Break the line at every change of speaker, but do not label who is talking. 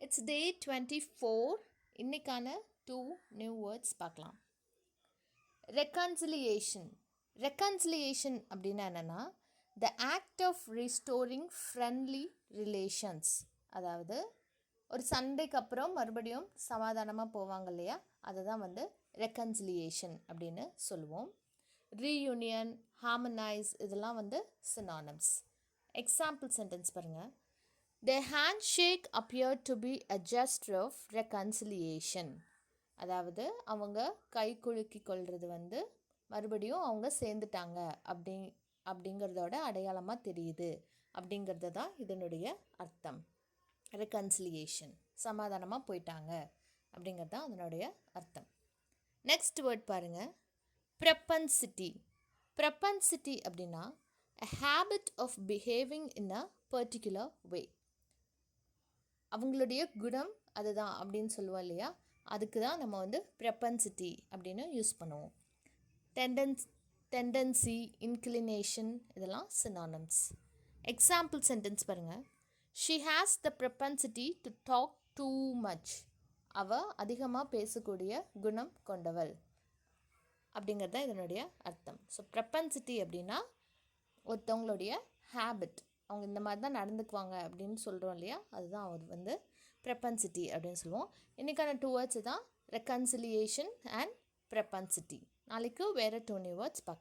It's day 24. இன்னைக்கான 2 new words பார்க்கலாம். Reconciliation. Reconciliation அப்படின்னா என்னென்னா the act of restoring friendly relations. அதாவது ஒரு சண்டைக்கு அப்புறம் மறுபடியும் சமாதானமாக போவாங்க இல்லையா, அதை தான் reconciliation அப்படின்னு சொல்லுவோம். Reunion, harmonize இதெல்லாம் synonyms. Example sentence பாருங்கள். Their handshake appeared to be a gesture of reconciliation. அதாவது அவங்க கை குலுக்கி கொள்வது மறுபடியும் அவங்க சேர்ந்துட்டாங்க அப்படிங்கிறதோட அடையாளமாக தெரியுது அப்படிங்கிறது தான் இதனுடைய அர்த்தம். ரெக்கன்சிலியேஷன், சமாதானமாக போயிட்டாங்க அப்படிங்கிறது தான் அதனுடைய அர்த்தம். நெக்ஸ்ட் வேர்ட் பாருங்கள், ப்ரெப்பன்சிட்டி. ப்ரெப்பன்சிட்டி அப்படின்னா a habit of behaving in a particular way. அவங்களுடைய குணம் அதுதான் அப்படின்னு சொல்லுவோம் இல்லையா, அதுக்கு தான் நம்ம ப்ரெப்பன்சிட்டி அப்படின்னு யூஸ் பண்ணுவோம். டெண்டன்சி, இன்க்ளினேஷன் இதெல்லாம் synonyms. எக்ஸாம்பிள் சென்டென்ஸ் பாருங்கள். She has the propensity to talk too much. அவள் அதிகமாக பேசக்கூடிய குணம் கொண்டவள் அப்படிங்கிறது தான் இதனுடைய அர்த்தம். ஸோ ப்ரெப்பன்சிட்டி அப்படின்னா ஒருத்தவங்களுடைய ஹேபிட், அவங்க இந்த மாதிரி தான் நடந்துக்குவாங்க அப்படின்னு சொல்கிறோம் இல்லையா, அதுதான் அவர் ப்ரெப்பன்சிட்டி அப்படின்னு சொல்லுவோம். இன்றைக்கான 2 வேர்ட்ஸ் தான் ரெக்கன்சிலியேஷன் அண்ட் ப்ரெப்பன்சிட்டி. நாளைக்கு வேறு 2 நியூ வேர்ட்ஸ் பார்க்கலாம்.